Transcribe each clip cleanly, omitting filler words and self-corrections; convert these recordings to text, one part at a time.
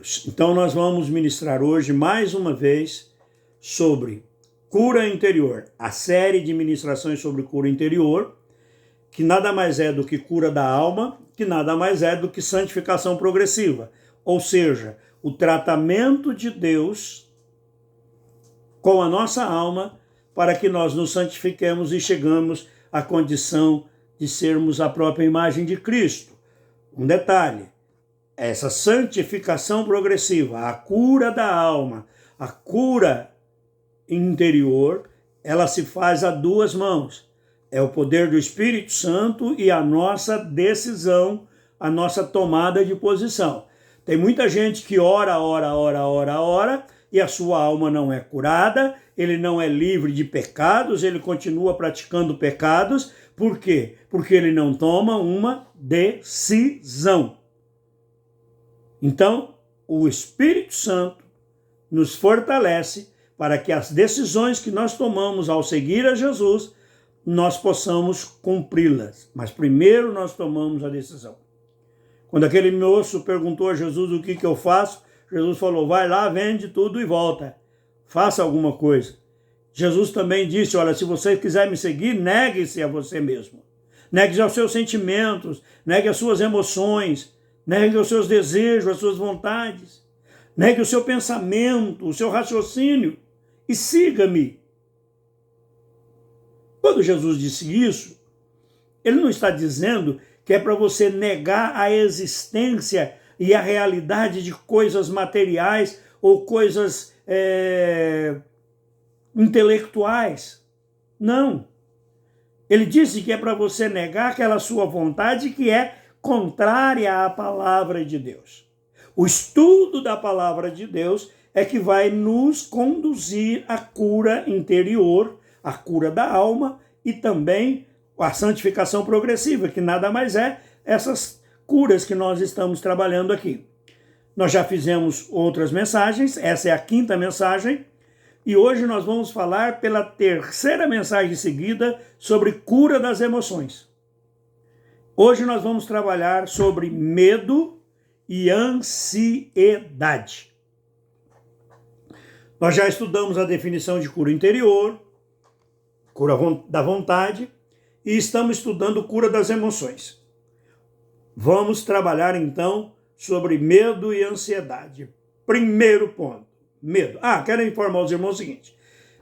Deus. Então nós vamos ministrar hoje mais uma vez sobre cura interior, a série de ministrações sobre cura interior, que nada mais é do que cura da alma, que nada mais é do que santificação progressiva, ou seja, o tratamento de Deus com a nossa alma para que nós nos santifiquemos e chegamos à condição de sermos a própria imagem de Cristo. Um detalhe, essa santificação progressiva, a cura da alma, a cura interior, ela se faz a duas mãos. É o poder do Espírito Santo e a nossa decisão, a nossa tomada de posição. Tem muita gente que ora, e a sua alma não é curada, ele não é livre de pecados, ele continua praticando pecados. Por quê? Porque ele não toma uma decisão. Então, o Espírito Santo nos fortalece para que as decisões que nós tomamos ao seguir a Jesus, nós possamos cumpri-las. Mas primeiro nós tomamos a decisão. Quando aquele moço perguntou a Jesus o que eu faço, Jesus falou, vai lá, vende tudo e volta. Faça alguma coisa. Jesus também disse, olha, se você quiser me seguir, negue-se a você mesmo. Negue-se aos seus sentimentos, negue as suas emoções, negue os seus desejos, as suas vontades, negue o seu pensamento, o seu raciocínio e siga-me. Quando Jesus disse isso, ele não está dizendo que é para você negar a existência e a realidade de coisas materiais ou coisas intelectuais. Não. Ele disse que é para você negar aquela sua vontade que é contrária à palavra de Deus. O estudo da palavra de Deus é que vai nos conduzir à cura interior, à cura da alma e também a santificação progressiva, que nada mais é essas curas que nós estamos trabalhando aqui. Nós já fizemos outras mensagens, essa é a 5ª mensagem, e hoje nós vamos falar pela 3ª mensagem seguida sobre cura das emoções. Hoje nós vamos trabalhar sobre medo e ansiedade. Nós já estudamos a definição de cura interior, cura da vontade, e estamos estudando cura das emoções. Vamos trabalhar então sobre medo e ansiedade. Primeiro ponto, medo. Quero informar os irmãos o seguinte.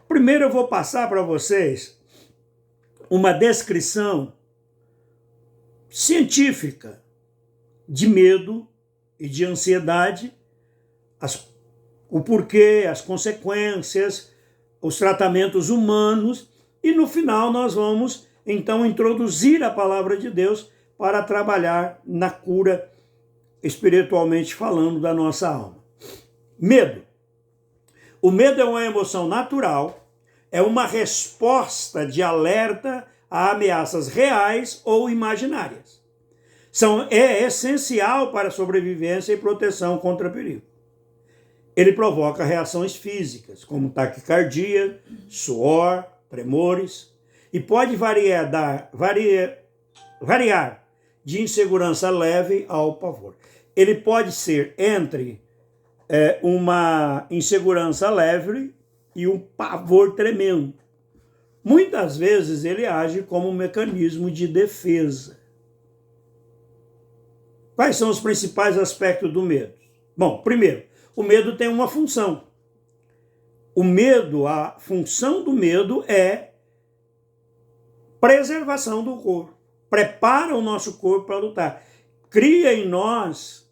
Primeiro eu vou passar para vocês uma descrição científica de medo e de ansiedade, o porquê, as consequências, os tratamentos humanos, e no final nós vamos então introduzir a palavra de Deus para trabalhar na cura espiritualmente falando da nossa alma. Medo. O medo é uma emoção natural, é uma resposta de alerta a ameaças reais ou imaginárias. É essencial para a sobrevivência e proteção contra perigo. Ele provoca reações físicas, como taquicardia, suor, tremores, e pode variar de insegurança leve ao pavor. Ele pode ser entre uma insegurança leve e um pavor tremendo. Muitas vezes ele age como um mecanismo de defesa. Quais são os principais aspectos do medo? Bom, primeiro, o medo tem uma função. O medo, a função do medo é preservação do corpo. Prepara o nosso corpo para lutar. Cria em nós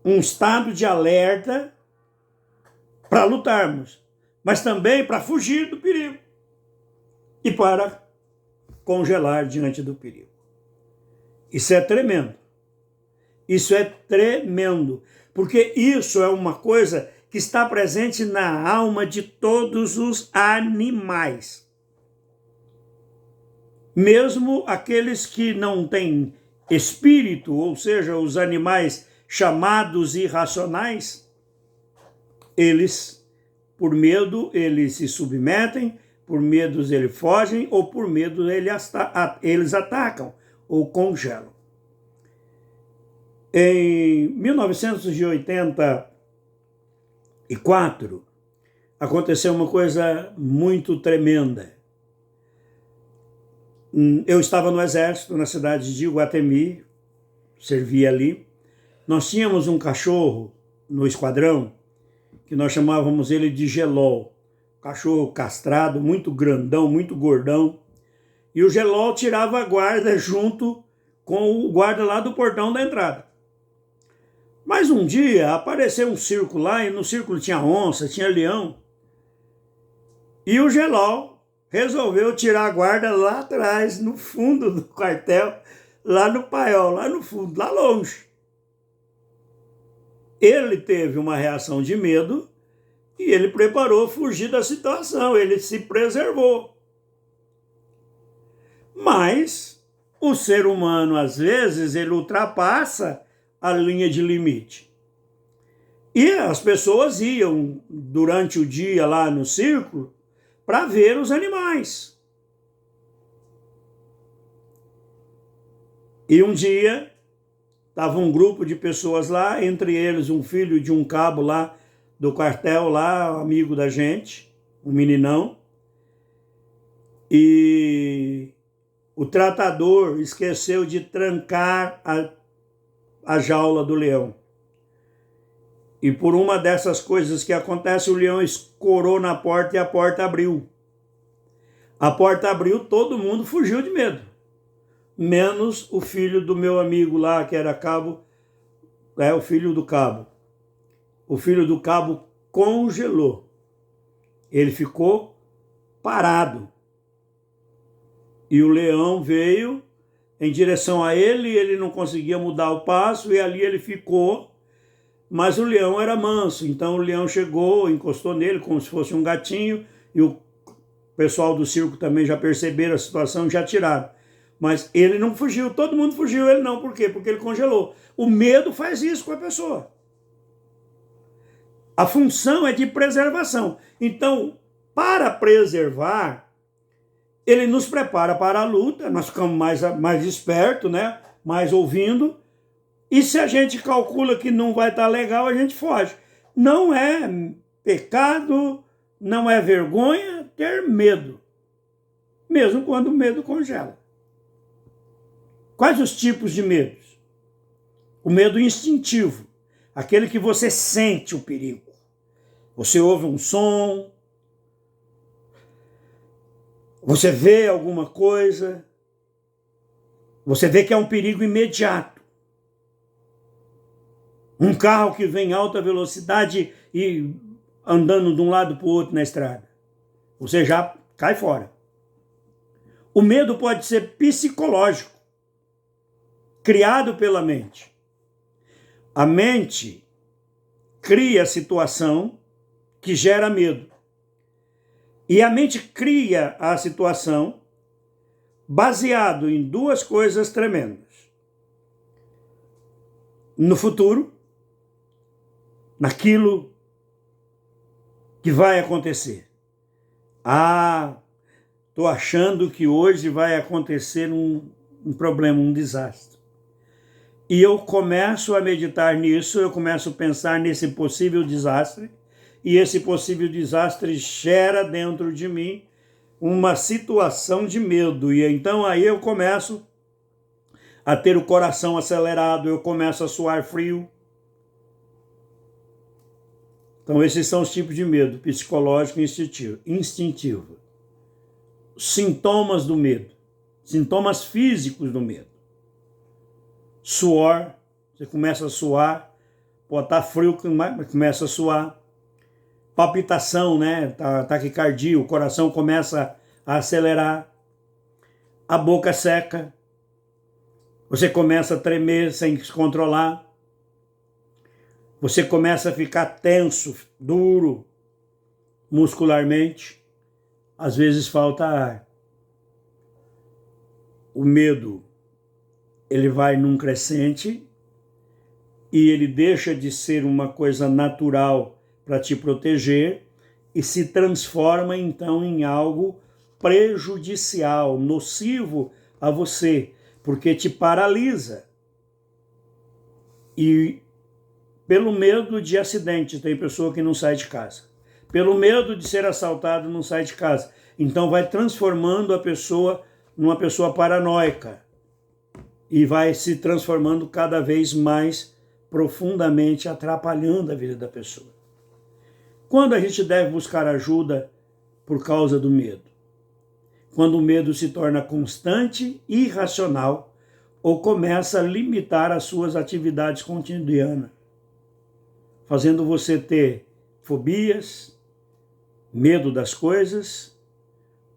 um estado de alerta para lutarmos, mas também para fugir do perigo e para congelar diante do perigo. Isso é tremendo. Isso é tremendo, porque isso é uma coisa que está presente na alma de todos os animais. Mesmo aqueles que não têm espírito, ou seja, os animais chamados irracionais, eles, por medo, eles se submetem, por medo eles fogem, ou por medo eles atacam ou congelam. Em 1984, aconteceu uma coisa muito tremenda. Eu estava no Exército, na cidade de Iguatemi, servia ali. Nós tínhamos um cachorro no esquadrão, que nós chamávamos ele de Gelol. Cachorro castrado, muito grandão, muito gordão. E o Gelol tirava a guarda junto com o guarda lá do portão da entrada. Mas um dia apareceu um círculo lá, e no círculo tinha onça, tinha leão. E o Gelol resolveu tirar a guarda lá atrás, no fundo do quartel, lá no paiol, lá no fundo, lá longe. Ele teve uma reação de medo e ele preparou fugir da situação, ele se preservou. Mas o ser humano, às vezes, ele ultrapassa a linha de limite. E as pessoas iam durante o dia lá no círculo para ver os animais. E um dia estava um grupo de pessoas lá, entre eles um filho de um cabo lá do quartel, lá, amigo da gente, um meninão. E o tratador esqueceu de trancar a jaula do leão. E por uma dessas coisas que acontece, o leão escorou na porta e a porta abriu. A porta abriu, todo mundo fugiu de medo. Menos o filho do meu amigo lá, que era cabo, o filho do cabo. O filho do cabo congelou. Ele ficou parado. E o leão veio em direção a ele, ele não conseguia mudar o passo, e ali ele ficou. Mas o leão era manso, então o leão chegou, encostou nele como se fosse um gatinho, e o pessoal do circo também já perceberam a situação e já tiraram. Mas ele não fugiu, todo mundo fugiu, ele não. Por quê? Porque ele congelou. O medo faz isso com a pessoa. A função é de preservação. Então, para preservar, ele nos prepara para a luta, nós ficamos mais espertos, né? Mais ouvindo. E se a gente calcula que não vai estar legal, a gente foge. Não é pecado, não é vergonha ter medo. Mesmo quando o medo congela. Quais os tipos de medos? O medo instintivo. Aquele que você sente o perigo. Você ouve um som. Você vê alguma coisa. Você vê que é um perigo imediato. Um carro que vem em alta velocidade e andando de um lado para o outro na estrada. Você já cai fora. O medo pode ser psicológico, criado pela mente. A mente cria a situação que gera medo. E a mente cria a situação baseado em duas coisas tremendas. No futuro, naquilo que vai acontecer. Estou achando que hoje vai acontecer um problema, um desastre. E eu começo a meditar nisso, eu começo a pensar nesse possível desastre, e esse possível desastre gera dentro de mim uma situação de medo. E então aí eu começo a ter o coração acelerado, eu começo a suar frio. Então esses são os tipos de medo, psicológico e instintivo. Sintomas do medo, sintomas físicos do medo. Suor, você começa a suar, pode estar frio, mas começa a suar. Palpitação, né? Taquicardia, o coração começa a acelerar. A boca seca. Você começa a tremer sem se controlar. Você começa a ficar tenso, duro, muscularmente. Às vezes falta ar. O medo, ele vai num crescente e ele deixa de ser uma coisa natural para te proteger e se transforma então em algo prejudicial, nocivo a você, porque te paralisa. E pelo medo de acidente, tem pessoa que não sai de casa. Pelo medo de ser assaltado, não sai de casa. Então vai transformando a pessoa numa pessoa paranoica. E vai se transformando cada vez mais profundamente, atrapalhando a vida da pessoa. Quando a gente deve buscar ajuda por causa do medo? Quando o medo se torna constante, irracional, ou começa a limitar as suas atividades cotidianas, fazendo você ter fobias, medo das coisas,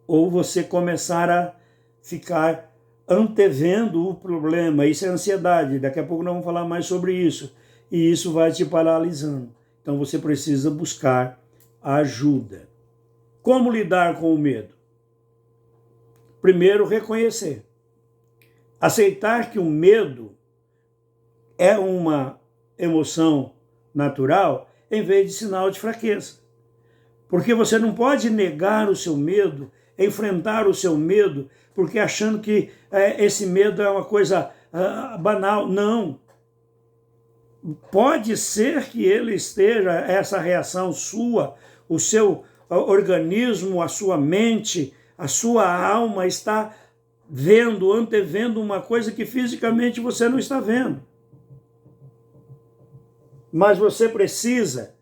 ou você começar a ficar antevendo o problema. Isso é ansiedade, daqui a pouco nós vamos falar mais sobre isso, e isso vai te paralisando. Então você precisa buscar ajuda. Como lidar com o medo? Primeiro, reconhecer. Aceitar que o medo é uma emoção natural, em vez de sinal de fraqueza. Porque você não pode negar o seu medo, enfrentar o seu medo, porque achando que esse medo é uma coisa banal. Não. Pode ser que ele esteja, essa reação sua, o seu organismo, a sua mente, a sua alma está vendo, antevendo uma coisa que fisicamente você não está vendo. Mas você precisa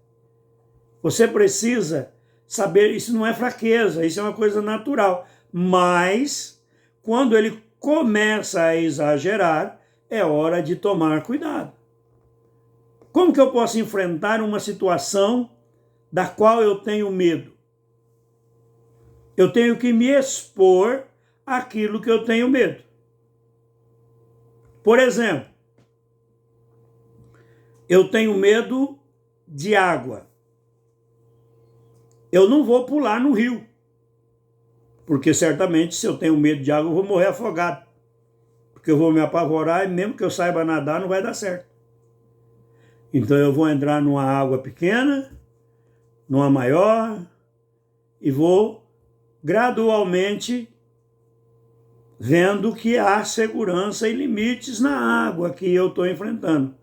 saber, isso não é fraqueza, isso é uma coisa natural. Mas, quando ele começa a exagerar, é hora de tomar cuidado. Como que eu posso enfrentar uma situação da qual eu tenho medo? Eu tenho que me expor àquilo que eu tenho medo. Por exemplo, eu tenho medo de água. Eu não vou pular no rio, porque certamente se eu tenho medo de água eu vou morrer afogado, porque eu vou me apavorar e mesmo que eu saiba nadar não vai dar certo. Então eu vou entrar numa água pequena, numa maior, e vou gradualmente vendo que há segurança e limites na água que eu estou enfrentando.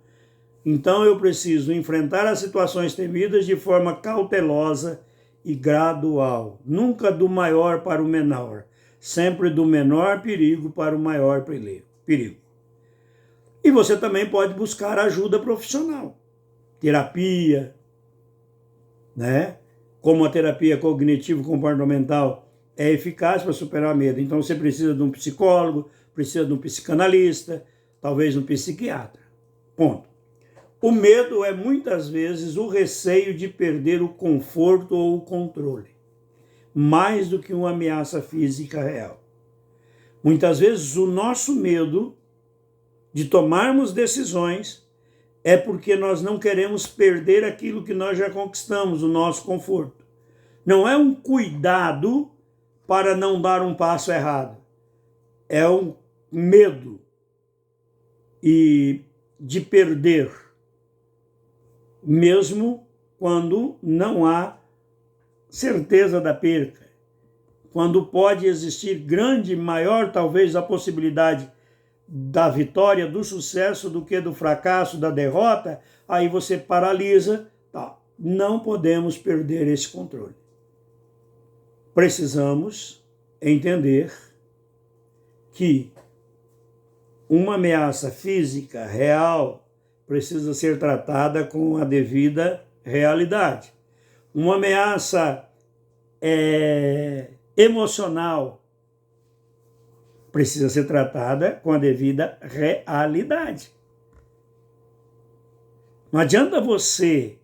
Então eu preciso enfrentar as situações temidas de forma cautelosa e gradual. Nunca do maior para o menor. Sempre do menor perigo para o maior perigo. E você também pode buscar ajuda profissional. Terapia, né? Como a terapia cognitivo-comportamental é eficaz para superar medo. Então você precisa de um psicólogo, precisa de um psicanalista, talvez um psiquiatra. Ponto. O medo é muitas vezes o receio de perder o conforto ou o controle, mais do que uma ameaça física real. Muitas vezes o nosso medo de tomarmos decisões é porque nós não queremos perder aquilo que nós já conquistamos, o nosso conforto. Não é um cuidado para não dar um passo errado. É um medo de perder, mesmo quando não há certeza da perca. Quando pode existir grande, maior talvez a possibilidade da vitória, do sucesso, do que do fracasso, da derrota, aí você paralisa. Tá. Não podemos perder esse controle. Precisamos entender que uma ameaça física real precisa ser tratada com a devida realidade. Uma ameaça emocional precisa ser tratada com a devida realidade. Não adianta você,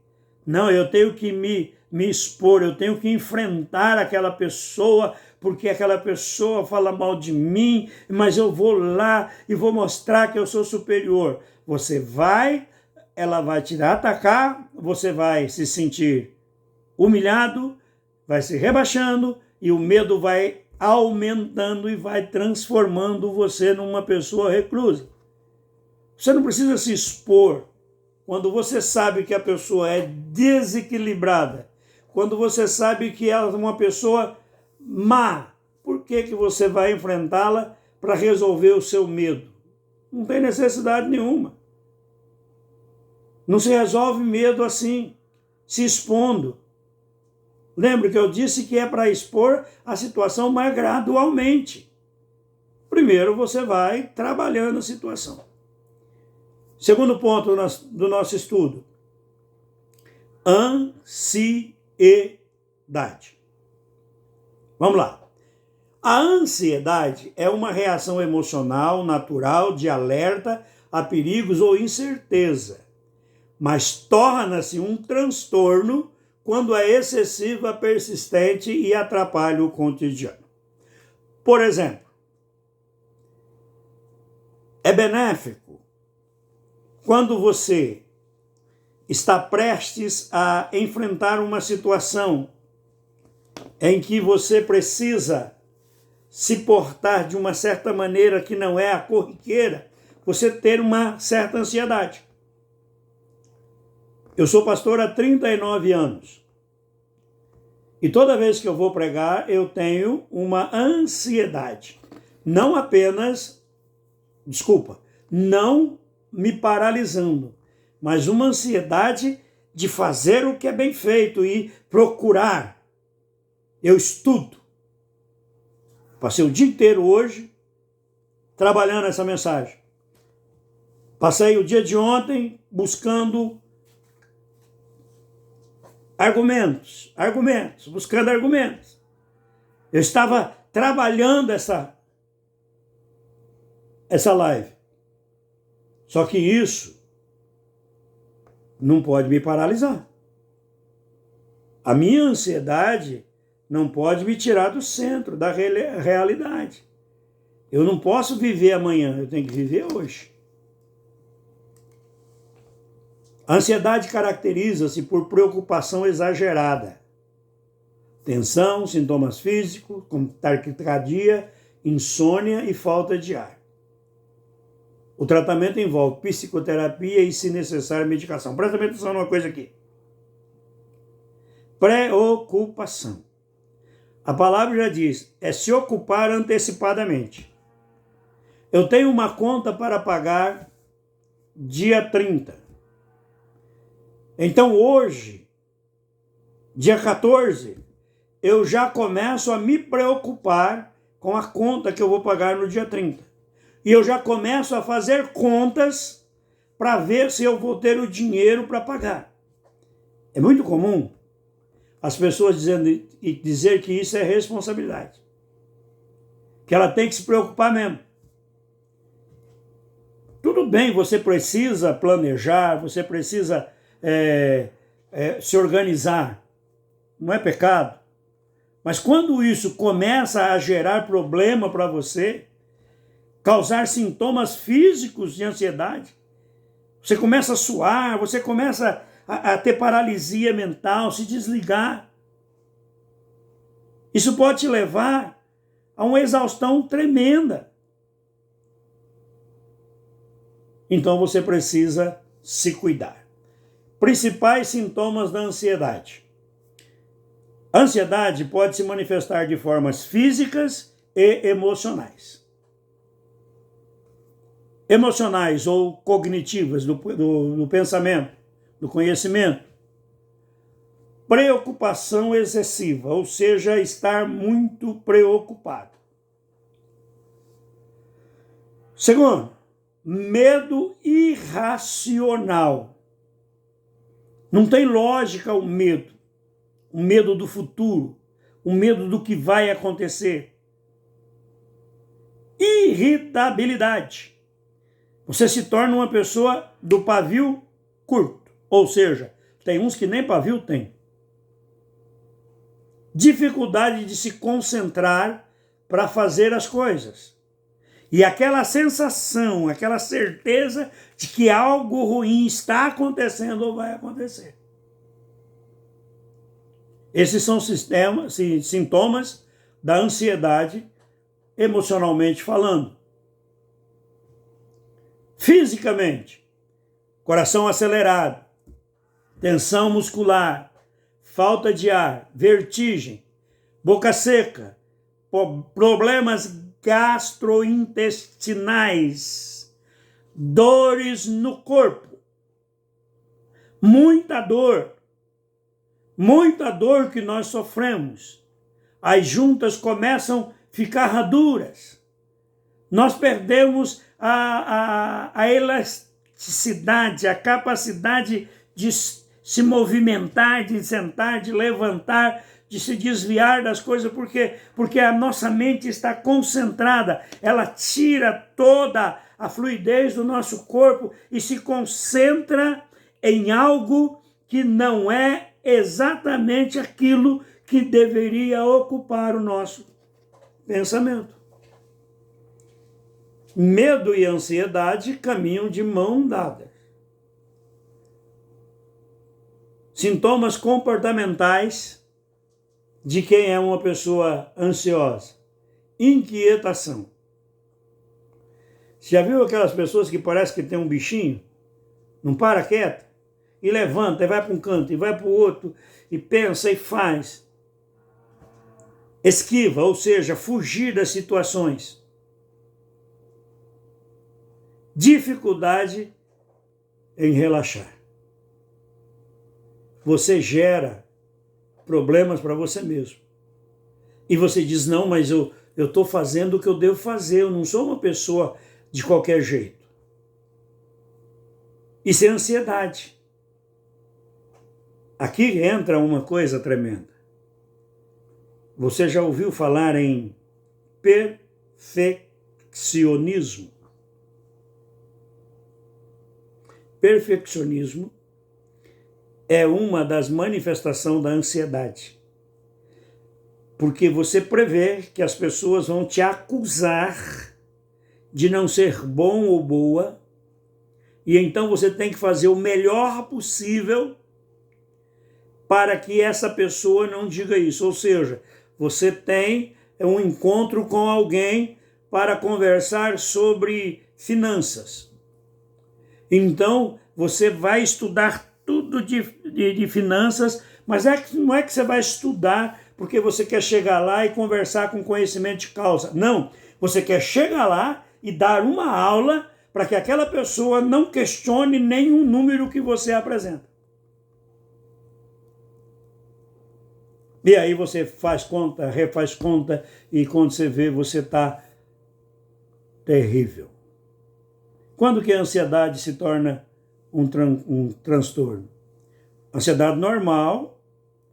não, eu tenho que me expor, eu tenho que enfrentar aquela pessoa, porque aquela pessoa fala mal de mim, mas eu vou lá e vou mostrar que eu sou superior. Você vai, ela vai te atacar, você vai se sentir humilhado, vai se rebaixando e o medo vai aumentando e vai transformando você numa pessoa reclusa. Você não precisa se expor quando você sabe que a pessoa é desequilibrada, quando você sabe que ela é uma pessoa má. Por que você vai enfrentá-la para resolver o seu medo? Não tem necessidade nenhuma. Não se resolve medo assim, se expondo. Lembra que eu disse que é para expor a situação mais gradualmente. Primeiro você vai trabalhando a situação. Segundo ponto do nosso estudo. Ansiedade. Vamos lá. A ansiedade é uma reação emocional natural de alerta a perigos ou incerteza, mas torna-se um transtorno quando é excessiva, persistente e atrapalha o cotidiano. Por exemplo, é benéfico quando você está prestes a enfrentar uma situação em que você precisa se portar de uma certa maneira que não é a corriqueira, você ter uma certa ansiedade. Eu sou pastor há 39 anos. E toda vez que eu vou pregar, eu tenho uma ansiedade. Não me paralisando, mas uma ansiedade de fazer o que é bem feito e procurar. Eu estudo. Passei o dia inteiro hoje trabalhando essa mensagem. Passei o dia de ontem buscando buscando argumentos. Eu estava trabalhando essa live. Só que isso não pode me paralisar. A minha ansiedade não pode me tirar do centro, da realidade. Eu não posso viver amanhã, eu tenho que viver hoje. A ansiedade caracteriza-se por preocupação exagerada. Tensão, sintomas físicos, como taquicardia, insônia e falta de ar. O tratamento envolve psicoterapia e, se necessário, medicação. Presta atenção numa coisa aqui. Preocupação. A palavra já diz, é se ocupar antecipadamente. Eu tenho uma conta para pagar dia 30. Então hoje, dia 14, eu já começo a me preocupar com a conta que eu vou pagar no dia 30. E eu já começo a fazer contas para ver se eu vou ter o dinheiro para pagar. É muito comum as pessoas dizer que isso é responsabilidade. Que ela tem que se preocupar mesmo. Tudo bem, você precisa planejar, você precisa se organizar. Não é pecado. Mas quando isso começa a gerar problema para você, causar sintomas físicos de ansiedade, você começa a suar, você começa a ter paralisia mental, se desligar. Isso pode te levar a uma exaustão tremenda. Então você precisa se cuidar. Principais sintomas da ansiedade. A ansiedade pode se manifestar de formas físicas e emocionais. Emocionais ou cognitivas do pensamento, do conhecimento. Preocupação excessiva, ou seja, estar muito preocupado. Segundo, medo irracional. Não tem lógica o medo do futuro, o medo do que vai acontecer. Irritabilidade. Você se torna uma pessoa do pavio curto, ou seja, tem uns que nem pavio tem. Dificuldade de se concentrar para fazer as coisas. E aquela sensação, aquela certeza de que algo ruim está acontecendo ou vai acontecer. Esses são sintomas da ansiedade, emocionalmente falando. Fisicamente, coração acelerado, tensão muscular, falta de ar, vertigem, boca seca, problemas gastrointestinais, dores no corpo. muita dor que nós sofremos. As juntas começam a ficar duras. Nós perdemos a elasticidade, a capacidade de se movimentar, de sentar, de levantar, de se desviar das coisas, porque a nossa mente está concentrada, ela tira toda a fluidez do nosso corpo e se concentra em algo que não é exatamente aquilo que deveria ocupar o nosso pensamento. Medo e ansiedade caminham de mão dada. Sintomas comportamentais de quem é uma pessoa ansiosa. Inquietação. Você já viu aquelas pessoas que parece que tem um bichinho? Não para quieto? E levanta, e vai para um canto, e vai para o outro, e pensa e faz. Esquiva, ou seja, fugir das situações. Dificuldade em relaxar. Você gera problemas para você mesmo. E você diz, não, mas eu estou fazendo o que eu devo fazer, eu não sou uma pessoa de qualquer jeito. Isso é ansiedade. Aqui entra uma coisa tremenda. Você já ouviu falar em perfeccionismo? Perfeccionismo é uma das manifestações da ansiedade. Porque você prevê que as pessoas vão te acusar de não ser bom ou boa, e então você tem que fazer o melhor possível para que essa pessoa não diga isso. Ou seja, você tem um encontro com alguém para conversar sobre finanças. Então, você vai estudar tudo de finanças, mas não é que você vai estudar porque você quer chegar lá e conversar com conhecimento de causa. Não, você quer chegar lá e dar uma aula para que aquela pessoa não questione nenhum número que você apresenta. E aí você faz conta, refaz conta, e quando você vê, você está terrível. Quando que a ansiedade se torna um transtorno? Ansiedade normal,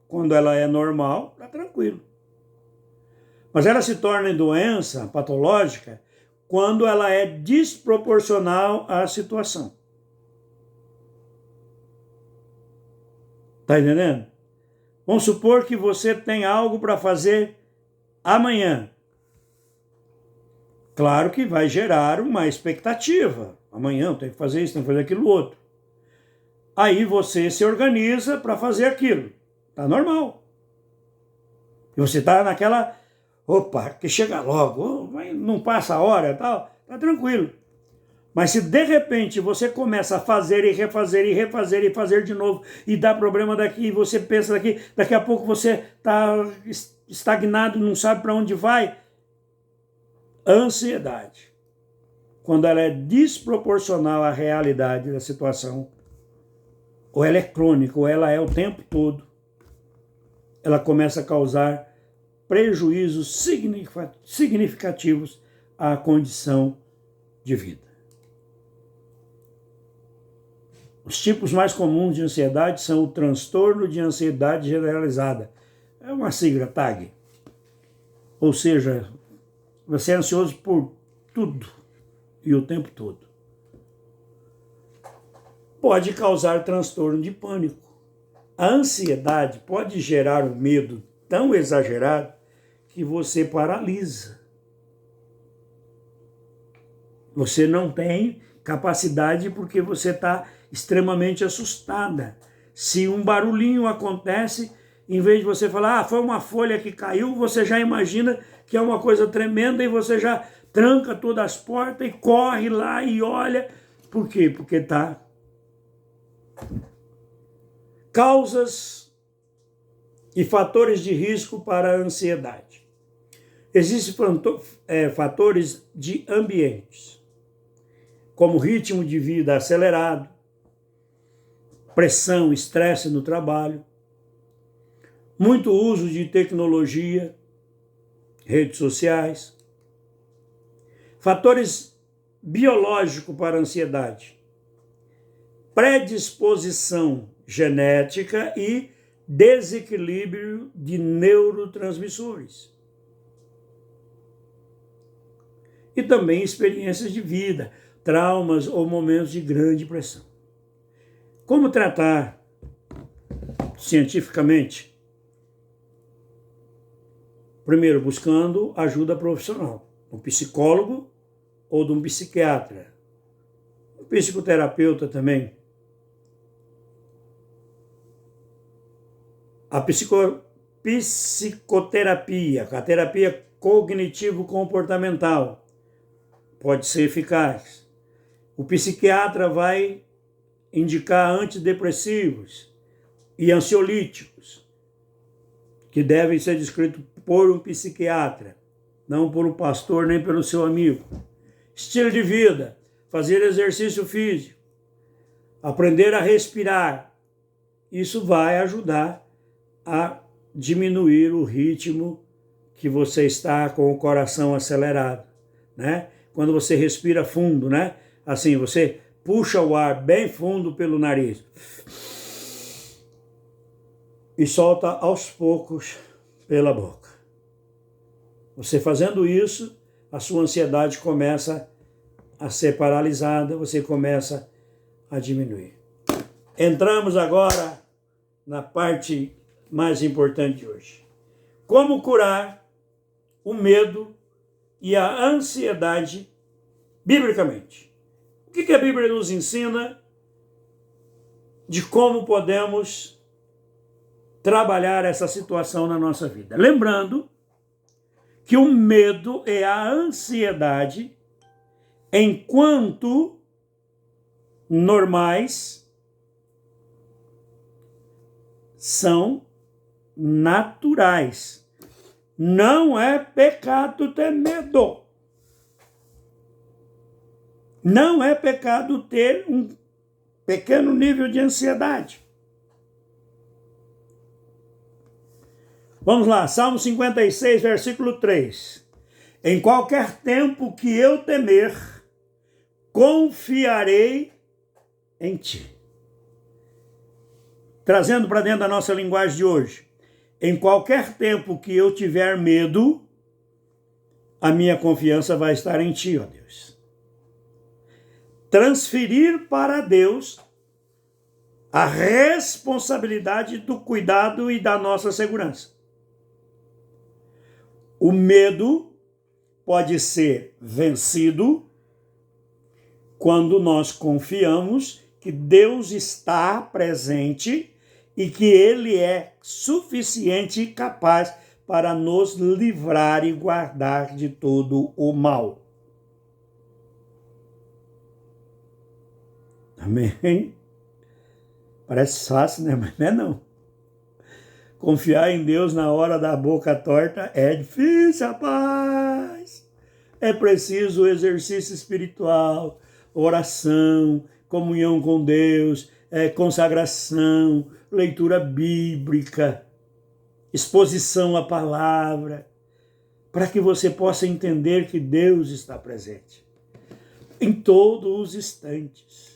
quando ela é normal, está tranquilo. Mas ela se torna em doença patológica quando ela é desproporcional à situação. Está entendendo? Vamos supor que você tem algo para fazer amanhã. Claro que vai gerar uma expectativa. Amanhã eu tenho que fazer isso, tenho que fazer aquilo outro. Aí você se organiza para fazer aquilo. Está normal. E você está naquela... Opa, que chega logo, não passa a hora e tal. Está tranquilo. Mas se de repente você começa a fazer e refazer e refazer e fazer de novo e dá problema daqui, e você pensa daqui a pouco você está estagnado, não sabe para onde vai. Ansiedade. Quando ela é desproporcional à realidade da situação, ou ela é crônica, ou ela é o tempo todo, ela começa a causar prejuízos significativos à condição de vida. Os tipos mais comuns de ansiedade são o transtorno de ansiedade generalizada. É uma sigla, TAG. Ou seja, você é ansioso por tudo e o tempo todo. Pode causar transtorno de pânico. A ansiedade pode gerar um medo tão exagerado que você paralisa. Você não tem capacidade porque você está extremamente assustada. Se um barulhinho acontece, em vez de você falar, foi uma folha que caiu, você já imagina que é uma coisa tremenda e você já tranca todas as portas e corre lá e olha. Por quê? Porque está... Causas e fatores de risco para a ansiedade. Existem fatores de ambientes, como ritmo de vida acelerado, pressão, estresse no trabalho, muito uso de tecnologia, redes sociais, fatores biológicos para a ansiedade, predisposição genética e desequilíbrio de neurotransmissores. E também experiências de vida, traumas ou momentos de grande pressão. Como tratar cientificamente? Primeiro, buscando ajuda profissional, um psicólogo ou de um psiquiatra, um psicoterapeuta também. A psicoterapia, a terapia cognitivo-comportamental, pode ser eficaz. O psiquiatra vai indicar antidepressivos e ansiolíticos, que devem ser descritos por um psiquiatra, não por um pastor nem pelo seu amigo. Estilo de vida, fazer exercício físico, aprender a respirar. Isso vai ajudar a diminuir o ritmo que você está com o coração acelerado, né? Quando você respira fundo, né? Assim, você puxa o ar bem fundo pelo nariz e solta aos poucos pela boca. Você fazendo isso, a sua ansiedade começa a ser paralisada, você começa a diminuir. Entramos agora na parte mais importante de hoje. Como curar o medo e a ansiedade biblicamente. O que a Bíblia nos ensina de como podemos trabalhar essa situação na nossa vida? Lembrando que o medo e a ansiedade, enquanto normais, são naturais. Não é pecado ter medo. Não é pecado ter um pequeno nível de ansiedade. Vamos lá, Salmo 56, versículo 3. Em qualquer tempo que eu temer, confiarei em ti. Trazendo para dentro da nossa linguagem de hoje. Em qualquer tempo que eu tiver medo, a minha confiança vai estar em ti, ó Deus. Transferir para Deus a responsabilidade do cuidado e da nossa segurança. O medo pode ser vencido quando nós confiamos que Deus está presente e que Ele é suficiente e capaz para nos livrar e guardar de todo o mal. Amém? Parece fácil, né? Mas não é não. Confiar em Deus na hora da boca torta é difícil, rapaz. É preciso exercício espiritual, oração, comunhão com Deus, consagração, leitura bíblica, exposição à palavra, para que você possa entender que Deus está presente em todos os instantes.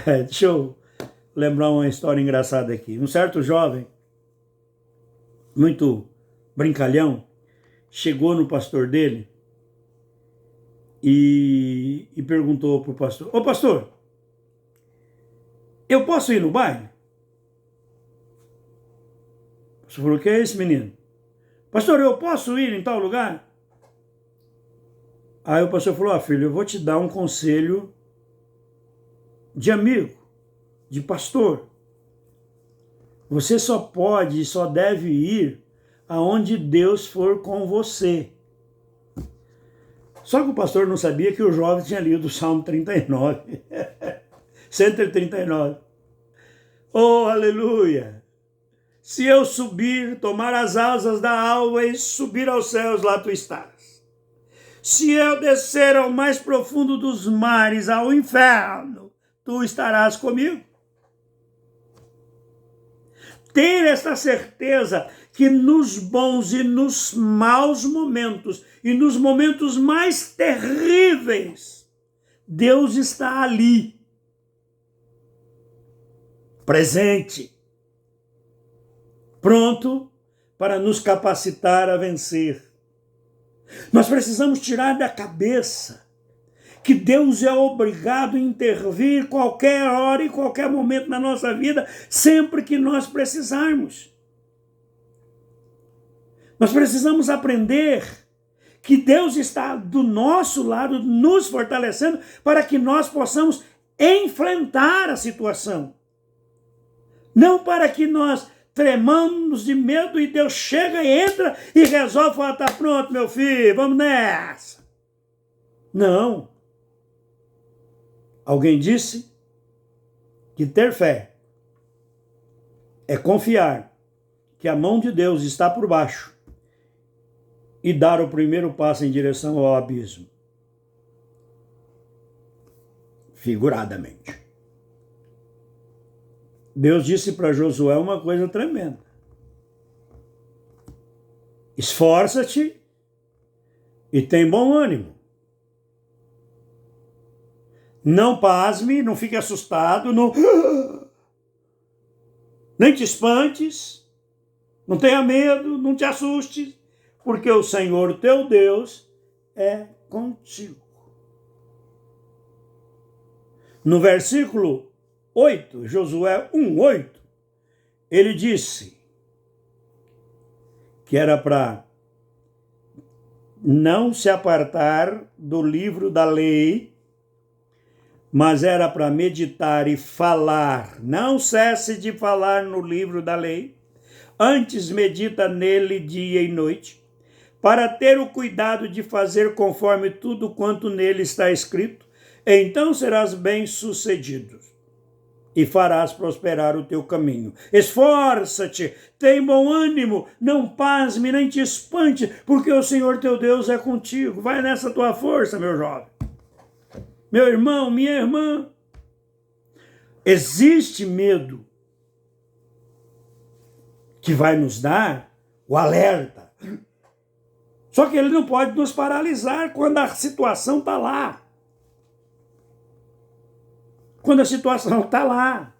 Deixa eu lembrar uma história engraçada aqui. Um certo jovem, muito brincalhão, chegou no pastor dele e perguntou para o pastor: ô pastor, eu posso ir no baile? O pastor falou: o que é esse menino? Pastor, eu posso ir em tal lugar? Aí o pastor falou: filho, eu vou te dar um conselho de amigo, de pastor. Você só pode e só deve ir aonde Deus for com você. Só que o pastor não sabia que o jovem tinha lido o Salmo 39. 139. Oh, aleluia! Se eu subir, tomar as asas da alva e subir aos céus, lá tu estás. Se eu descer ao mais profundo dos mares, ao inferno, tu estarás comigo. ter essa certeza que nos bons e nos maus momentos, e nos momentos mais terríveis, Deus está ali, presente, pronto para nos capacitar a vencer. Nós precisamos tirar da cabeça que Deus é obrigado a intervir qualquer hora e qualquer momento na nossa vida, sempre que nós precisarmos. Nós precisamos aprender que Deus está do nosso lado, nos fortalecendo, para que nós possamos enfrentar a situação. Não para que nós tremamos de medo e Deus chega e entra e resolve falar, tá pronto, meu filho, vamos nessa. Não. Alguém disse que ter fé é confiar que a mão de Deus está por baixo e dar o primeiro passo em direção ao abismo. Figuradamente. Deus disse para Josué uma coisa tremenda. Esforça-te e tem bom ânimo. Não pasme, não fique assustado, nem te espantes, não tenha medo, não te assustes, porque o Senhor teu Deus é contigo. No versículo 8, Josué 1:8, ele disse que era para não se apartar do livro da lei, mas era para meditar e falar. Não cesse de falar no livro da lei, antes medita nele dia e noite, para ter o cuidado de fazer conforme tudo quanto nele está escrito, então serás bem-sucedido e farás prosperar o teu caminho. Esforça-te, tem bom ânimo, não pasme nem te espante, porque o Senhor teu Deus é contigo. Vai nessa tua força, meu jovem. Meu irmão, minha irmã. Existe medo que vai nos dar o alerta. Só que ele não pode nos paralisar quando a situação está lá. Quando a situação está lá.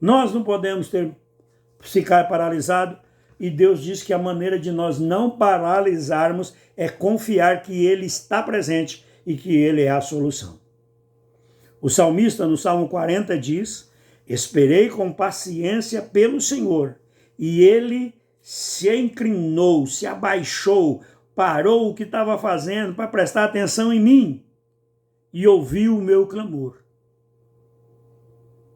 Nós não podemos ficar paralisados. E Deus diz que a maneira de nós não paralisarmos é confiar que Ele está presente e que Ele é a solução. O salmista, no Salmo 40, diz: esperei com paciência pelo Senhor, e Ele se inclinou, se abaixou, parou o que estava fazendo para prestar atenção em mim e ouviu o meu clamor.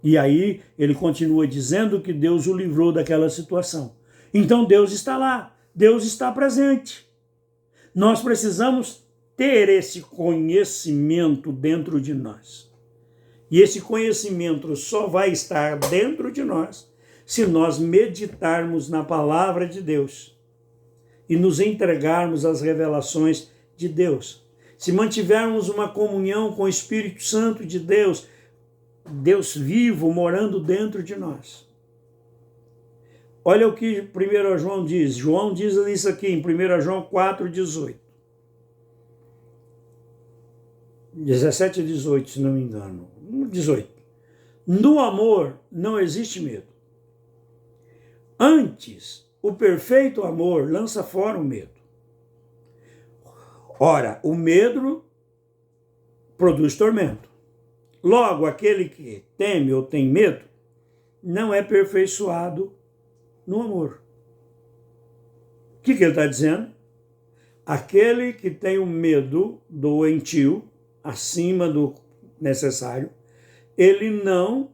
E aí ele continua dizendo que Deus o livrou daquela situação. Então Deus está lá, Deus está presente. Nós precisamos ter esse conhecimento dentro de nós. E esse conhecimento só vai estar dentro de nós se nós meditarmos na palavra de Deus e nos entregarmos às revelações de Deus. Se mantivermos uma comunhão com o Espírito Santo de Deus, Deus vivo morando dentro de nós. Olha o que 1 João diz. João diz isso aqui em 1 João 4,18. 17 a 18, se não me engano. 18. No amor não existe medo. Antes, o perfeito amor lança fora o medo. Ora, o medo produz tormento. Logo, aquele que teme ou tem medo não é aperfeiçoado no amor. O que ele está dizendo? Aquele que tem o medo doentio, acima do necessário, ele não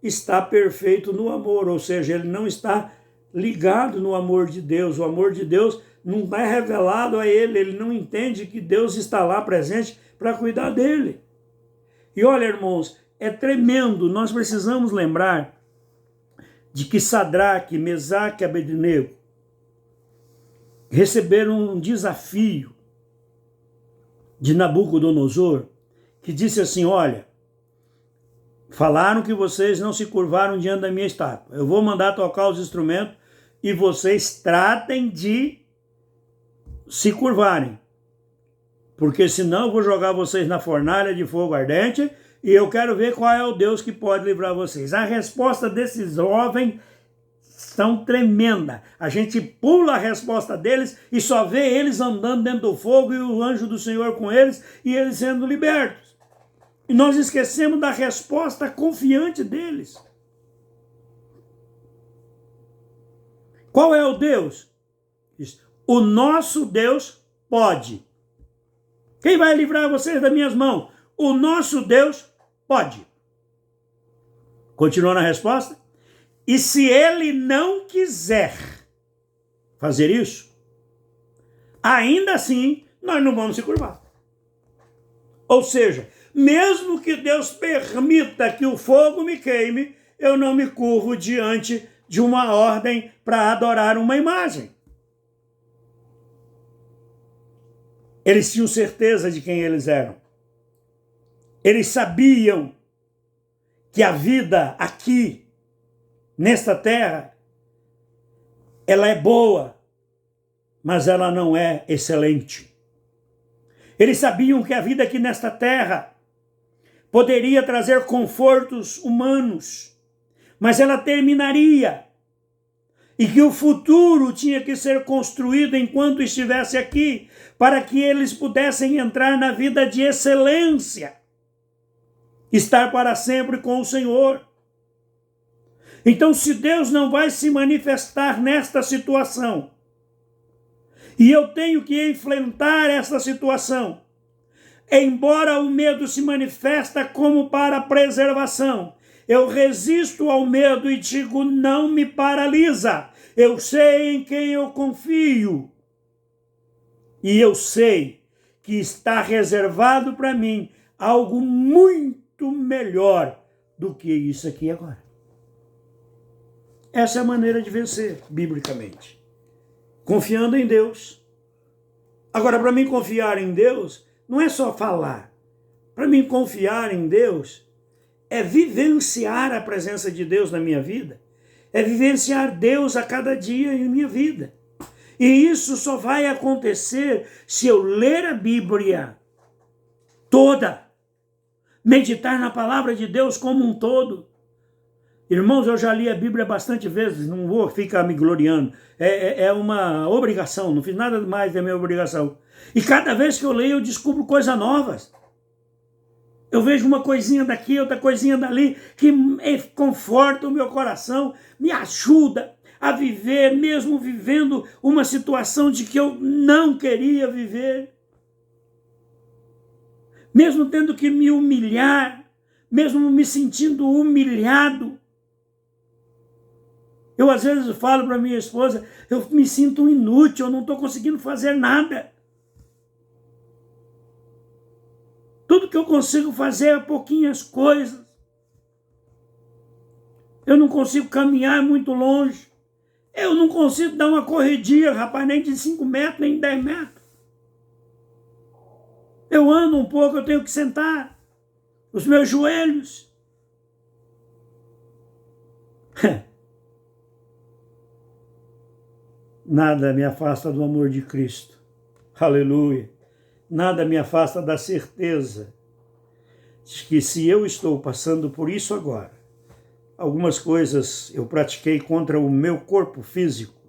está perfeito no amor, ou seja, ele não está ligado no amor de Deus. O amor de Deus não é revelado a ele, ele não entende que Deus está lá presente para cuidar dele. E olha, irmãos, é tremendo, nós precisamos lembrar de que Sadraque, Mesaque e Abednego receberam um desafio de Nabucodonosor, que disse assim: olha, Falaram que vocês não se curvaram diante da minha estátua. Eu vou mandar tocar os instrumentos e vocês tratem de se curvarem. Porque senão eu vou jogar vocês na fornalha de fogo ardente e eu quero ver qual é o Deus que pode livrar vocês. A resposta desses jovens são tremenda. A gente pula a resposta deles e só vê eles andando dentro do fogo e o anjo do Senhor com eles e eles sendo libertos. E nós esquecemos da resposta confiante deles. Qual é o Deus? O nosso Deus pode. Quem vai livrar vocês das minhas mãos? O nosso Deus pode. Continuou na resposta. E se ele não quiser fazer isso, ainda assim nós não vamos se curvar. Ou seja, mesmo que Deus permita que o fogo me queime, eu não me curvo diante de uma ordem para adorar uma imagem. Eles tinham certeza de quem eles eram. Eles sabiam que a vida aqui, nesta terra, ela é boa, mas ela não é excelente. Eles sabiam que a vida aqui nesta terra poderia trazer confortos humanos, mas ela terminaria. E que o futuro tinha que ser construído enquanto estivesse aqui, para que eles pudessem entrar na vida de excelência, estar para sempre com o Senhor. Então, se Deus não vai se manifestar nesta situação, e eu tenho que enfrentar essa situação, embora o medo se manifesta como para preservação, eu resisto ao medo e digo, não me paralisa. Eu sei em quem eu confio. E eu sei que está reservado para mim algo muito melhor do que isso aqui agora. Essa é a maneira de vencer, biblicamente. Confiando em Deus. Agora, para mim confiar em Deus, não é só falar. Para mim confiar em Deus é vivenciar a presença de Deus na minha vida. É vivenciar Deus a cada dia em minha vida. E isso só vai acontecer se eu ler a Bíblia toda. Meditar na palavra de Deus como um todo. Irmãos, eu já li a Bíblia bastante vezes, não vou ficar me gloriando. É uma obrigação, não fiz nada mais da minha obrigação. E cada vez que eu leio, eu descubro coisas novas. Eu vejo uma coisinha daqui, outra coisinha dali, que conforta o meu coração, me ajuda a viver, mesmo vivendo uma situação de que eu não queria viver. Mesmo tendo que me humilhar, mesmo me sentindo humilhado. Eu às vezes falo para minha esposa, eu me sinto inútil, eu não estou conseguindo fazer nada. Tudo que eu consigo fazer é pouquinhas coisas. Eu não consigo caminhar muito longe. Eu não consigo dar uma corridinha, rapaz, nem de 5 metros, nem de 10 metros. Eu ando um pouco, eu tenho que sentar. Os meus joelhos. Nada me afasta do amor de Cristo. Aleluia. Nada me afasta da certeza de que se eu estou passando por isso agora, algumas coisas eu pratiquei contra o meu corpo físico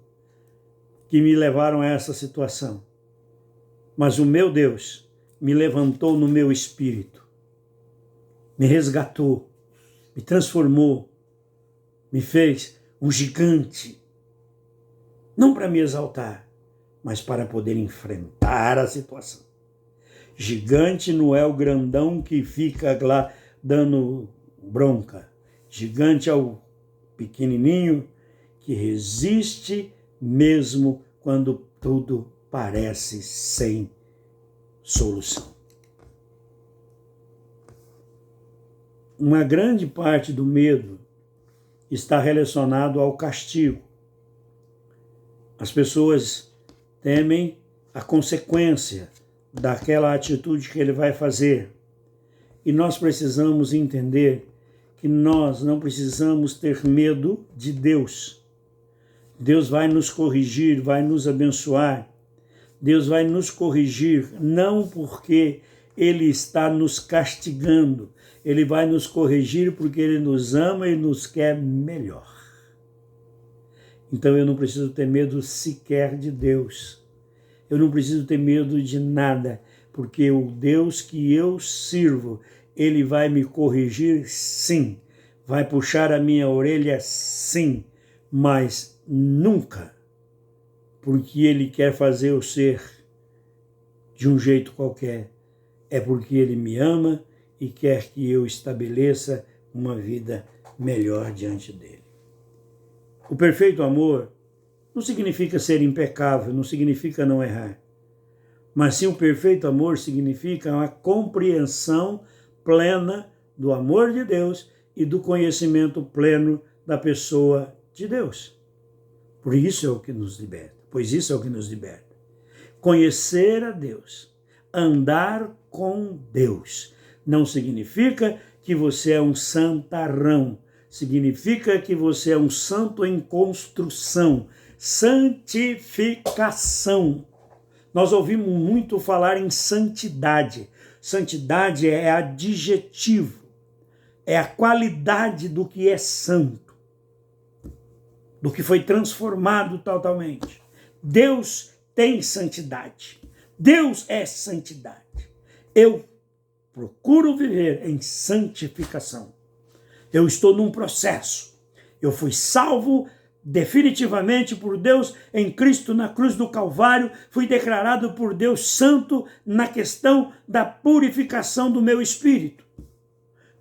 que me levaram a essa situação. Mas o meu Deus me levantou no meu espírito, me resgatou, me transformou, me fez um gigante. Não para me exaltar, mas para poder enfrentar a situação. Gigante não é o grandão que fica lá dando bronca. Gigante é o pequenininho que resiste mesmo quando tudo parece sem solução. Uma grande parte do medo está relacionado ao castigo. As pessoas temem a consequência daquela atitude que ele vai fazer. E nós precisamos entender que nós não precisamos ter medo de Deus. Deus vai nos corrigir, vai nos abençoar. Deus vai nos corrigir não porque Ele está nos castigando. Ele vai nos corrigir porque Ele nos ama e nos quer melhor. Então eu não preciso ter medo sequer de Deus. Eu não preciso ter medo de nada, porque o Deus que eu sirvo, Ele vai me corrigir sim, vai puxar a minha orelha sim, mas nunca, porque Ele quer fazer eu ser de um jeito qualquer. É porque Ele me ama e quer que eu estabeleça uma vida melhor diante dEle. O perfeito amor não significa ser impecável, não significa não errar. Mas sim, o perfeito amor significa uma compreensão plena do amor de Deus e do conhecimento pleno da pessoa de Deus. Por isso é o que nos liberta, pois isso é o que nos liberta. Conhecer a Deus, andar com Deus, não significa que você é um santarrão, significa que você é um santo em construção, santificação. Nós ouvimos muito falar em santidade. Santidade é adjetivo, é a qualidade do que é santo, do que foi transformado totalmente. Deus tem santidade. Deus é santidade. Eu procuro viver em santificação. Eu estou num processo. Eu fui salvo definitivamente por Deus em Cristo na cruz do Calvário. Fui declarado por Deus santo na questão da purificação do meu espírito.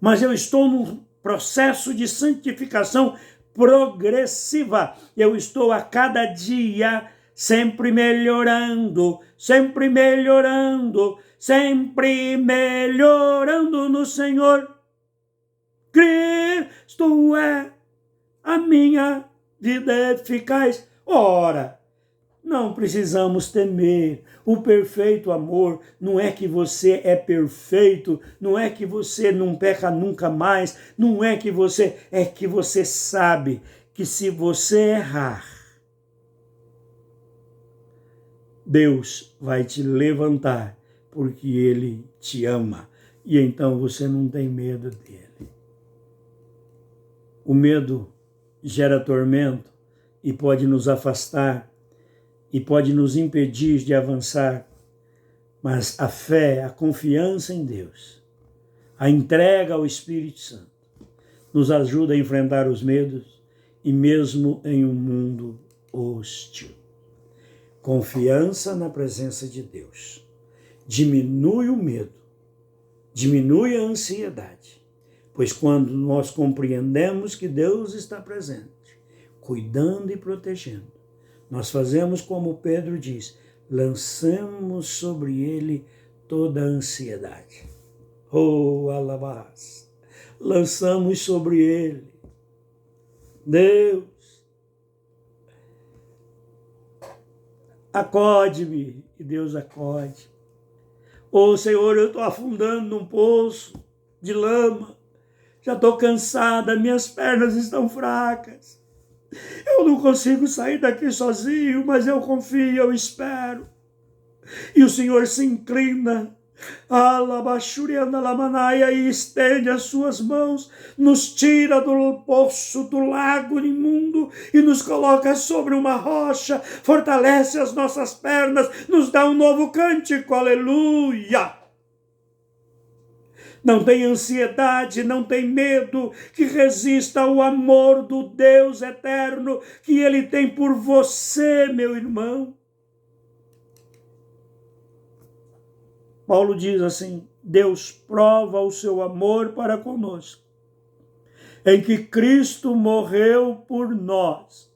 Mas eu estou num processo de santificação progressiva. Eu estou a cada dia sempre melhorando, sempre melhorando, sempre melhorando no Senhor. Cristo é a minha vida eficaz. Ora, não precisamos temer. O perfeito amor não é que você é perfeito, não é que você não peca nunca mais, não é que você sabe que se você errar, Deus vai te levantar, porque Ele te ama. E então você não tem medo dele. O medo gera tormento e pode nos afastar e pode nos impedir de avançar. Mas a fé, a confiança em Deus, a entrega ao Espírito Santo, nos ajuda a enfrentar os medos e mesmo em um mundo hostil. Confiança na presença de Deus diminui o medo, diminui a ansiedade, pois quando nós compreendemos que Deus está presente, cuidando e protegendo, nós fazemos como Pedro diz, lançamos sobre ele toda a ansiedade. Oh, alabás, lançamos sobre ele. Deus, acode-me, e Deus acode. Oh, Senhor, eu estou afundando num poço de lama, já estou cansada, minhas pernas estão fracas. Eu não consigo sair daqui sozinho, mas eu confio, eu espero. E o Senhor se inclina, e estende as suas mãos, nos tira do poço, do lago imundo e nos coloca sobre uma rocha, fortalece as nossas pernas, nos dá um novo cântico, aleluia! Não tem ansiedade, não tem medo que resista ao amor do Deus eterno que Ele tem por você, meu irmão. Paulo diz assim, Deus prova o seu amor para conosco, em que Cristo morreu por nós,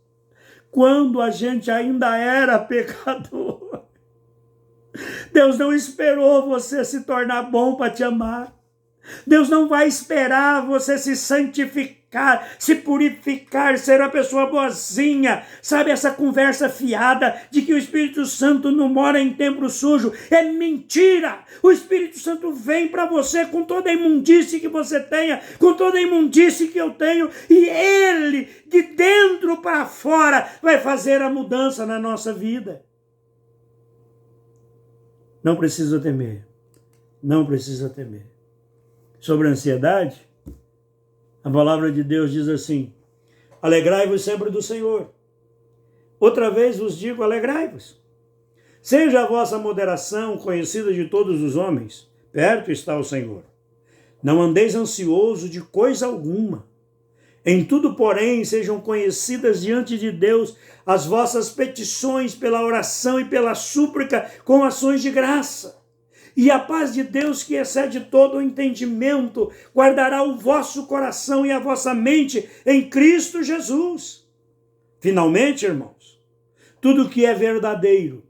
quando a gente ainda era pecador. Deus não esperou você se tornar bom para te amar. Deus não vai esperar você se santificar, se purificar, ser uma pessoa boazinha. Sabe essa conversa fiada de que o Espírito Santo não mora em templo sujo? É mentira! O Espírito Santo vem para você com toda a imundície que você tenha, com toda a imundície que eu tenho, e Ele, de dentro para fora, vai fazer a mudança na nossa vida. Não precisa temer. Não precisa temer. Sobre a ansiedade, a palavra de Deus diz assim: alegrai-vos sempre do Senhor. Outra vez vos digo, alegrai-vos. Seja a vossa moderação conhecida de todos os homens, perto está o Senhor. Não andeis ansioso de coisa alguma. Em tudo, porém, sejam conhecidas diante de Deus as vossas petições pela oração e pela súplica com ações de graça. E a paz de Deus, que excede todo o entendimento, guardará o vosso coração e a vossa mente em Cristo Jesus. Finalmente, irmãos, tudo que é verdadeiro,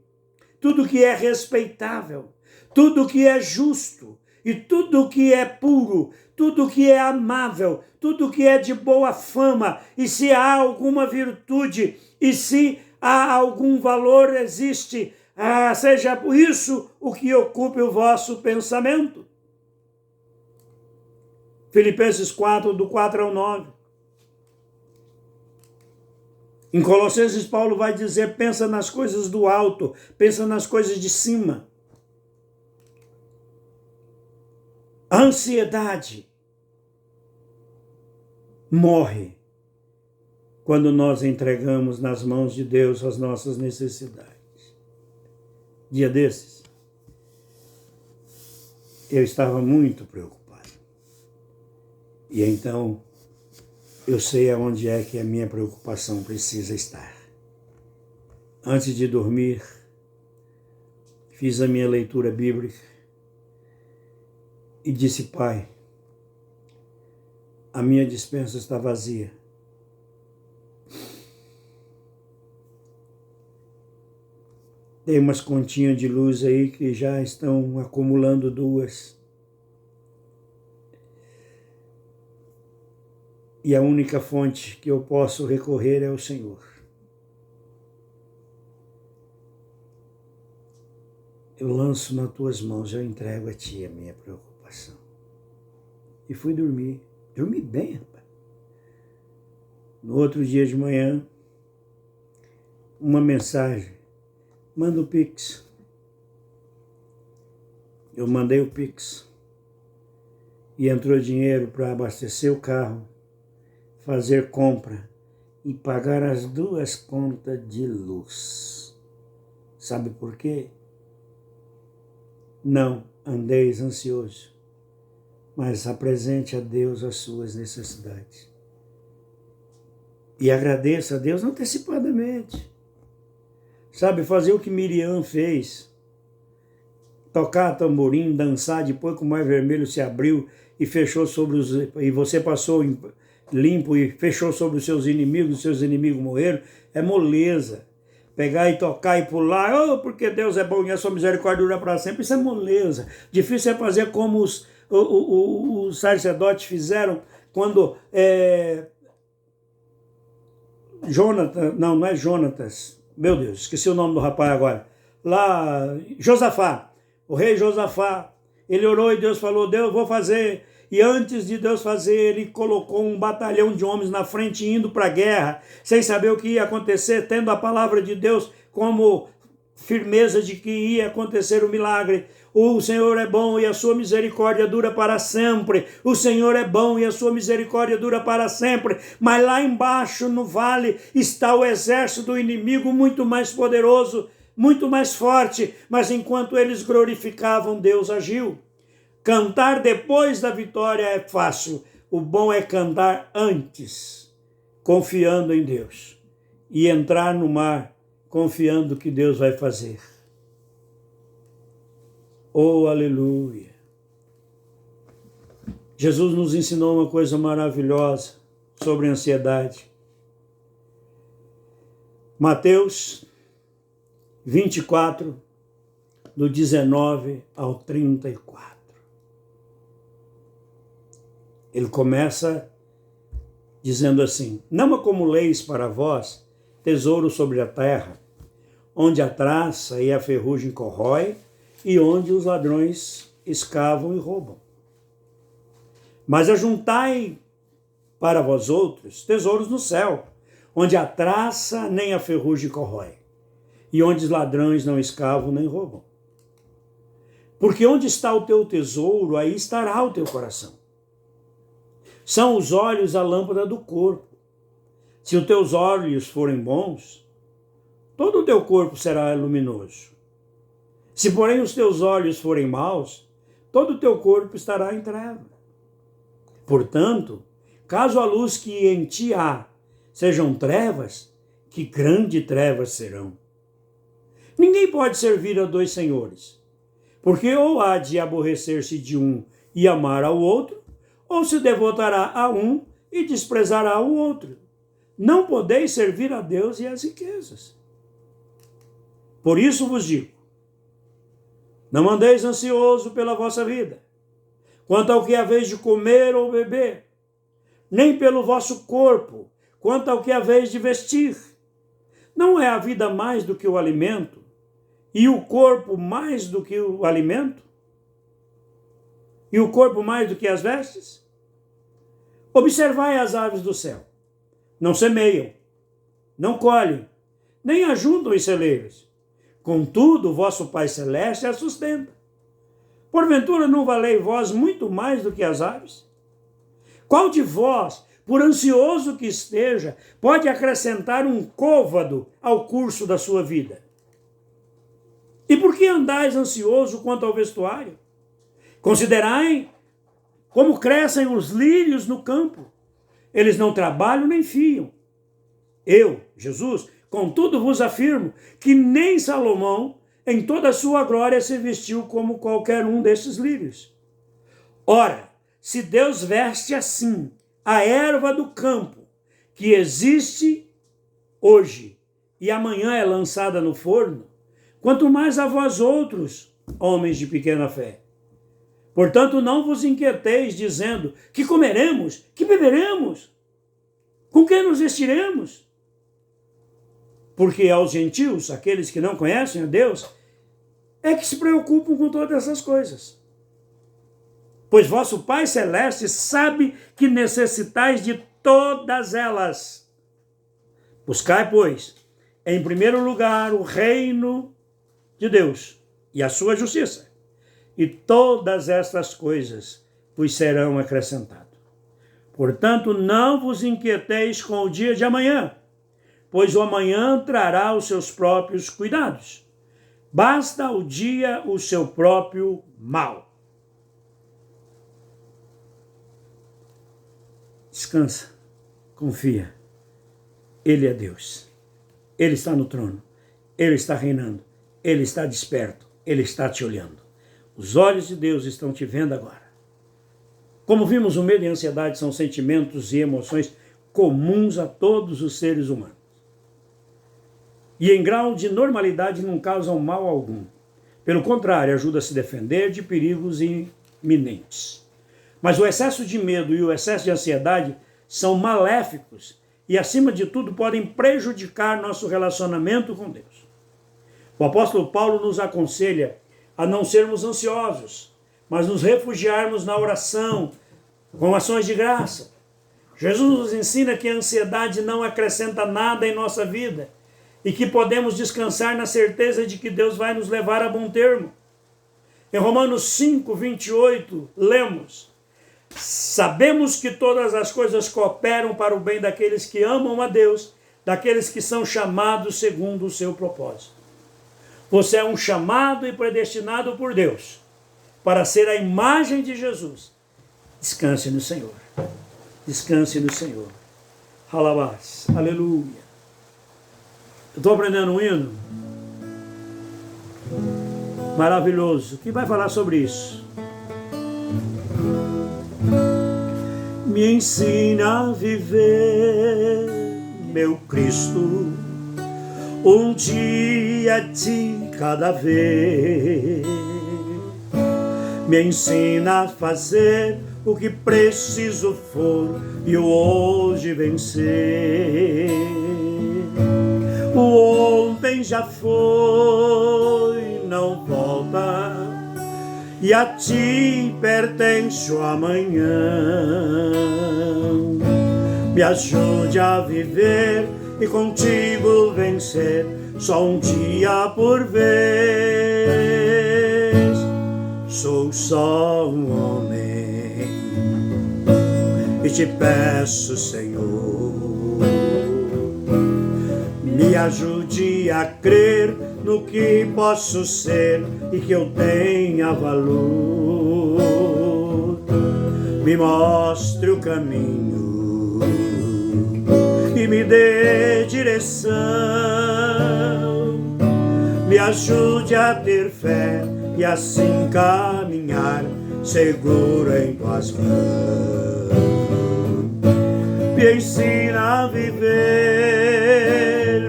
tudo que é respeitável, tudo que é justo e tudo que é puro, tudo que é amável, tudo que é de boa fama, e se há alguma virtude e se há algum valor existe, seja por isso o que ocupe o vosso pensamento. Filipenses 4, do 4 ao 9. Em Colossenses, Paulo vai dizer, pensa nas coisas do alto, pensa nas coisas de cima. A ansiedade morre quando nós entregamos nas mãos de Deus as nossas necessidades. Dia desses, eu estava muito preocupado. E então, eu sei aonde é que a minha preocupação precisa estar. Antes de dormir, fiz a minha leitura bíblica e disse, Pai, a minha despensa está vazia. Tem umas continhas de luz aí que já estão acumulando 2. E a única fonte que eu posso recorrer é o Senhor. Eu lanço nas tuas mãos, eu entrego a ti a minha preocupação. E fui dormir. Dormi bem, rapaz. No outro dia de manhã, uma mensagem. Manda o Pix. Eu mandei o Pix. E entrou dinheiro para abastecer o carro, fazer compra e pagar as 2 contas de luz. Sabe por quê? Não andeis ansioso, mas apresente a Deus as suas necessidades. E agradeça a Deus antecipadamente. Sabe, fazer o que Miriam fez. Tocar tamborim, dançar, depois que o mar vermelho se abriu e fechou sobre os... E você passou limpo e fechou sobre os seus inimigos morreram. É moleza. Pegar e tocar e pular, porque Deus é bom e a sua misericórdia dura para sempre. Isso é moleza. Difícil é fazer como os sacerdotes fizeram quando Jonatas, não é Jonatas, meu Deus, esqueci o nome do rapaz agora. Lá, Josafá, o rei Josafá, ele orou e Deus falou, Deus, vou fazer. E antes de Deus fazer, ele colocou um batalhão de homens na frente indo para a guerra, sem saber o que ia acontecer, tendo a palavra de Deus como firmeza de que ia acontecer o milagre. O Senhor é bom e a sua misericórdia dura para sempre. O Senhor é bom e a sua misericórdia dura para sempre. Mas lá embaixo, no vale, está o exército do inimigo muito mais poderoso, muito mais forte. Mas enquanto eles glorificavam, Deus agiu. Cantar depois da vitória é fácil. O bom é cantar antes, confiando em Deus. E entrar no mar, confiando que Deus vai fazer. Oh, aleluia! Jesus nos ensinou uma coisa maravilhosa sobre a ansiedade. Mateus 24, do 19 ao 34. Ele começa dizendo assim: não acumuleis para vós tesouro sobre a terra, onde a traça e a ferrugem corrói, e onde os ladrões escavam e roubam. Mas ajuntai para vós outros tesouros no céu, onde a traça nem a ferrugem corrói, e onde os ladrões não escavam nem roubam. Porque onde está o teu tesouro, aí estará o teu coração. São os olhos a lâmpada do corpo. Se os teus olhos forem bons, todo o teu corpo será luminoso. Se, porém, os teus olhos forem maus, todo o teu corpo estará em treva. Portanto, caso a luz que em ti há sejam trevas, que grande trevas serão. Ninguém pode servir a dois senhores, porque ou há de aborrecer-se de um e amar ao outro, ou se devotará a um e desprezará o outro. Não podeis servir a Deus e às riquezas. Por isso vos digo, não andeis ansioso pela vossa vida, quanto ao que haveis de comer ou beber, nem pelo vosso corpo, quanto ao que haveis de vestir. Não é a vida mais do que o alimento, e o corpo mais do que o alimento? E o corpo mais do que as vestes? Observai as aves do céu. Não semeiam, não colhem, nem ajuntam em celeiros. Contudo, o vosso Pai Celeste as sustenta. Porventura não valei vós muito mais do que as aves? Qual de vós, por ansioso que esteja, pode acrescentar um côvado ao curso da sua vida? E por que andais ansioso quanto ao vestuário? Considerai como crescem os lírios no campo. Eles não trabalham nem fiam. Eu, Jesus, contudo vos afirmo que nem Salomão, em toda a sua glória, se vestiu como qualquer um desses lírios. Ora, se Deus veste assim a erva do campo, que existe hoje e amanhã é lançada no forno, quanto mais a vós outros, homens de pequena fé. Portanto, não vos inquieteis, dizendo, que comeremos, que beberemos, com que nos vestiremos? Porque aos gentios, aqueles que não conhecem a Deus, é que se preocupam com todas essas coisas. Pois vosso Pai Celeste sabe que necessitais de todas elas. Buscai, pois, em primeiro lugar o reino de Deus e a sua justiça, e todas estas coisas vos serão acrescentadas. Portanto, não vos inquieteis com o dia de amanhã, pois o amanhã trará os seus próprios cuidados. Basta ao dia o seu próprio mal. Descansa, confia. Ele é Deus. Ele está no trono. Ele está reinando. Ele está desperto. Ele está te olhando. Os olhos de Deus estão te vendo agora. Como vimos, o medo e a ansiedade são sentimentos e emoções comuns a todos os seres humanos. E em grau de normalidade não causam mal algum. Pelo contrário, ajuda a se defender de perigos iminentes. Mas o excesso de medo e o excesso de ansiedade são maléficos e, acima de tudo, podem prejudicar nosso relacionamento com Deus. O apóstolo Paulo nos aconselha a não sermos ansiosos, mas nos refugiarmos na oração, com ações de graça. Jesus nos ensina que a ansiedade não acrescenta nada em nossa vida e que podemos descansar na certeza de que Deus vai nos levar a bom termo. Em Romanos 5, 28, lemos: sabemos que todas as coisas cooperam para o bem daqueles que amam a Deus, daqueles que são chamados segundo o seu propósito. Você é um chamado e predestinado por Deus para ser a imagem de Jesus. Descanse no Senhor. Descanse no Senhor. Alabás. Aleluia. Eu estou aprendendo um hino maravilhoso que vai falar sobre isso. Me ensina a viver, meu Cristo, um dia de cada vez. Me ensina a fazer o que preciso for e o hoje vencer. O ontem já foi, não volta, e a ti pertence o amanhã. Me ajude a viver e contigo vencer, só um dia por vez. Sou só um homem e te peço, Senhor, me ajude a crer no que posso ser e que eu tenha valor. Me mostre o caminho e me dê direção. Me ajude a ter fé e assim caminhar seguro em tuas mãos. Me ensina a viver,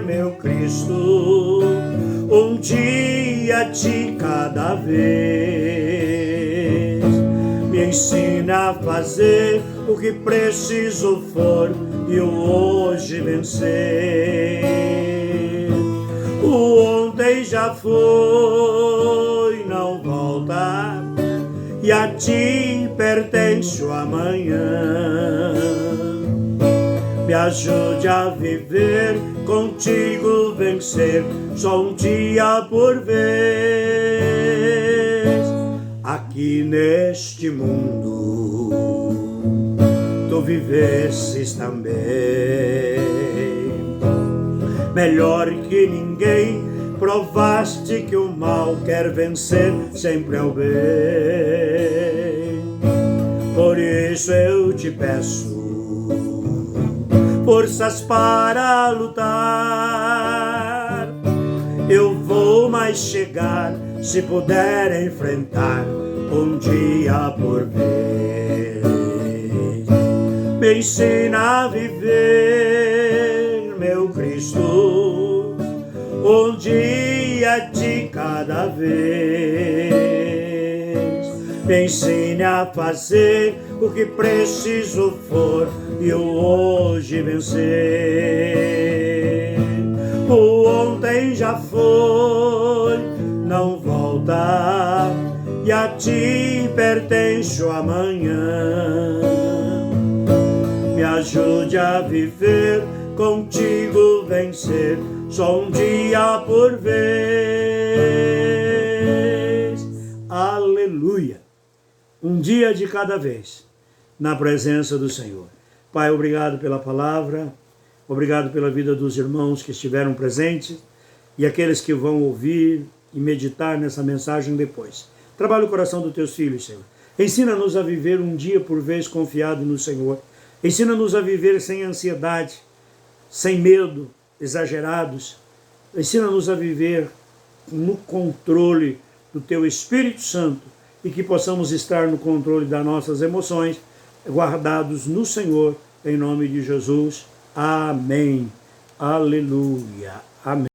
meu Cristo, um dia de cada vez. Me ensina a fazer o que preciso for e o hoje vencer. O ontem já foi, não volta, e a ti pertence o amanhã. Me ajude a viver, contigo vencer, só um dia por vez. Aqui neste mundo, tu vivesses também. Melhor que ninguém, provaste que o mal quer vencer sempre é o bem. Por isso eu te peço forças para lutar. Eu vou mais chegar se puder enfrentar um dia por vez. Me ensina a viver, meu Cristo, um dia de cada vez. Me ensine a fazer o que preciso for e o hoje vencer. O ontem já foi, não volta, e a ti pertence o amanhã. Me ajude a viver, contigo vencer, só um dia por vez. Aleluia! Um dia de cada vez, na presença do Senhor. Pai, obrigado pela palavra, obrigado pela vida dos irmãos que estiveram presentes e aqueles que vão ouvir e meditar nessa mensagem depois. Trabalha o coração dos teus filhos, Senhor. Ensina-nos a viver um dia por vez confiado no Senhor. Ensina-nos a viver sem ansiedade, sem medo exagerados. Ensina-nos a viver no controle do teu Espírito Santo e que possamos estar no controle das nossas emoções, guardados no Senhor, em nome de Jesus. Amém. Aleluia. Amém.